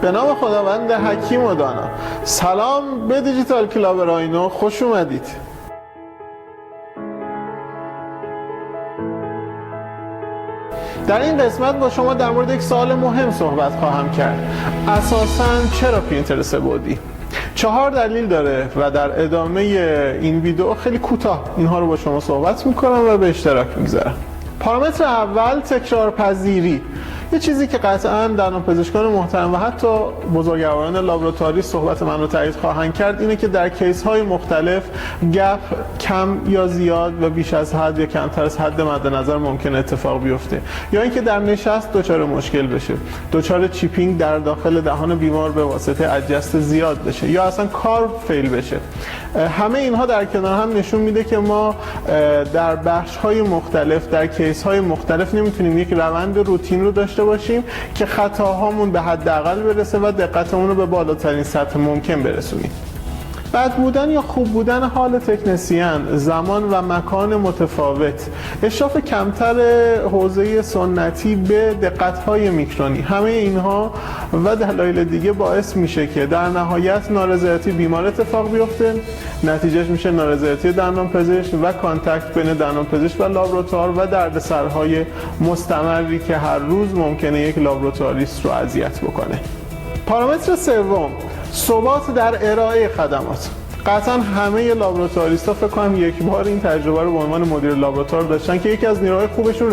به نام خداوند حکیم و دانا. سلام به دیجیتال کلاب راینو، خوش اومدید. در این قسمت با شما در مورد یک سوال مهم صحبت خواهم کرد. اساساً چرا پرینتر بعدی؟ 4 دلیل داره و در ادامه این ویدیو خیلی کوتاه اینها رو با شما صحبت میکنم و به اشتراک میگذارم. پارامتر اول، تکرارپذیری. یه چیزی که قطعاً دندانپزشکان محترم و حتی بزرگواران لابراتواری صحبت من رو تایید خواهند کرد اینه که در کیس های مختلف گپ کم یا زیاد و بیش از حد یا کمتر از حد مد نظر ممکن اتفاق بیفته، یا اینکه در نشست دچار مشکل بشه، دچار چیپینگ در داخل دهان بیمار به واسطه ادجست زیاد بشه، یا اصلا کار فیل بشه. همه اینها در کنار هم نشون میده که ما در بخش های مختلف، در کیس های مختلف نمیتونیم یک روند روتین رو داشته باشیم که خطاهامون به حداقل برسه و دقتمون رو به بالاترین سطح ممکن برسونیم. بد بودن یا خوب بودن حال تکنسین، زمان و مکان متفاوت، اشراف کمتر حوزه سنتی به دقت‌های میکرونی، همه اینها و دلایل دیگه باعث میشه که در نهایت نارضایتی بیمار اتفاق بیفته. نتیجهش میشه نارضایتی دندانپزشک و کانتکت بین دندانپزشک و لابراتوار و دردسرهای مستمری که هر روز ممکنه یک لابراتواریست رو اذیت بکنه. پارامتر سوم، ثبات در ارائه خدمات. قطعا همه لابراتواریست‌ها فکر کنم یک بار این تجربه رو به عنوان مدیر لابراتوار داشتن که یکی از نیروهای خوبشون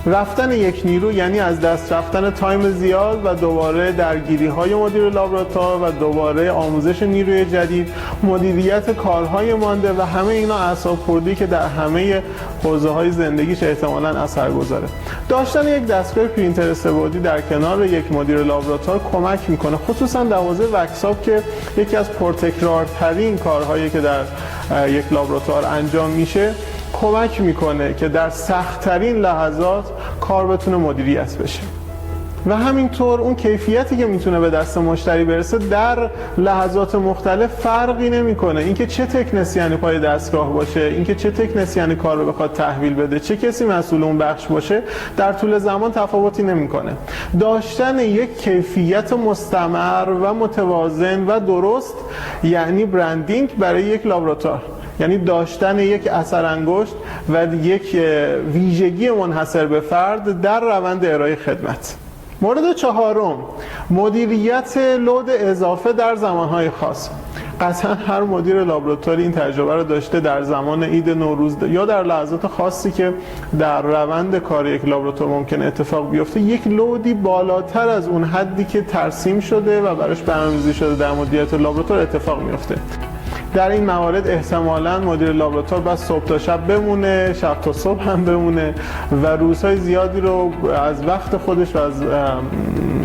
رفتن یک نیرو یعنی از دست رفتن تایم زیاد و دوباره درگیری های مدیر لابراتوار و دوباره آموزش نیروی جدید، مدیریت کارهای مانده و همه اینا اعصاب خوردی که در همه حوزه های زندگیش احتمالاً اثر گذاره. داشتن یک دستگاه پرینتر بعدی در کنار یک مدیر لابراتوار کمک میکنه، خصوصا در حوزه وکساب که یکی از پرتکرارترین کارهایی که در یک لابراتوار انجام میشه، کمک میکنه که در سخت‌ترین لحظات کار بتونه مدیریت بشه و همینطور اون کیفیتی که میتونه به دست مشتری برسه در لحظات مختلف فرقی نمیکنه. اینکه چه تکنسیانی پای دستگاه باشه، اینکه چه تکنسیانی کار رو بخواد تحویل بده، چه کسی مسئول اون بخش باشه، در طول زمان تفاوتی نمیکنه. داشتن یک کیفیت مستمر و متوازن و درست یعنی برندینگ برای یک لابراتوار، یعنی داشتن یک اثر انگشت و یک ویژگی منحصر به فرد در روند ارائه خدمت. مورد چهارم، مدیریت لود اضافه در زمانهای خاص. قطعا هر مدیر لابراتواری این تجربه رو داشته در زمان عید نوروز یا در لحظات خاصی که در روند کار یک لابراتوار ممکنه اتفاق بیفته، یک لودی بالاتر از اون حدی که ترسیم شده و براش برنامه‌ریزی شده در مدیریت لابراتوار اتفاق میفته. در این موارد احتمالاً مدیر لابراتوار بس صبح تا شب بمونه، شب تا صبح هم بمونه و روزهای زیادی رو از وقت خودش و از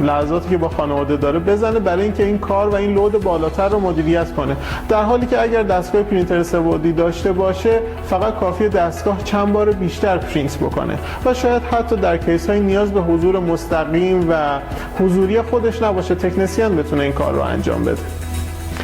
لحظاتی که با خانواده داره بزنه برای اینکه این کار و این لود بالاتر رو مدیریت کنه، در حالی که اگر دستگاه پرینتر بعدی داشته باشه فقط کافیه دستگاه چند بار بیشتر پرینت بکنه و شاید حتی در کیس های نیاز به حضور مستقیم و حضوری خودش نباشه، تکنسین بتونه این کار رو انجام بده.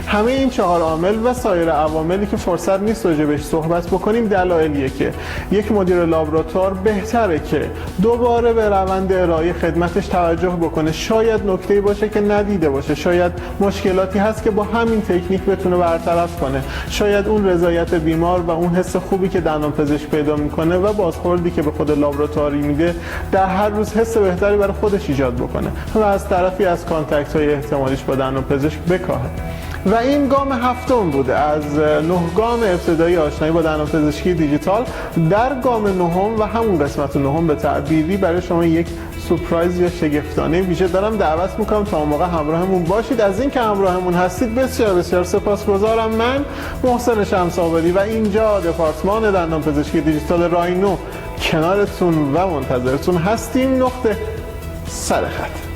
همه این 4 عامل و سایر عواملی که فرصت نیست راجع بهش صحبت بکنیم دلایلیه که یک مدیر لابراتوار بهتره که دوباره به روند ارائه خدمتش توجه بکنه. شاید نکته‌ای باشه که ندیده باشه، شاید مشکلاتی هست که با همین تکنیک بتونه برطرف کنه، شاید اون رضایت بیمار و اون حس خوبی که دندانپزشک پیدا میکنه و بازخوردی که به خود لابراتواری میده در هر روز حس بهتری برای خودش ایجاد بکنه و از طرفی از کانتکت‌های احتمالیش با دندانپزشک بکاهه. و این گام هفتم بوده از 9 گام ابتدایی آشنایی با دندانپزشکی دیجیتال. در گام نهم و همون قسمت نهم به تعبیری برای شما یک سورپرایز یا شگفتانه ویژه دارم. دعوت میکنم تا اون موقع همراهمون باشید. از اینکه همراهمون هستید بسیار بسیار سپاسگزارم. من محسن شمس‌آبادی و اینجا دپارتمان دندانپزشکی دیجیتال راینو کنارتون و منتظرتون هستیم. نقطه سر خط.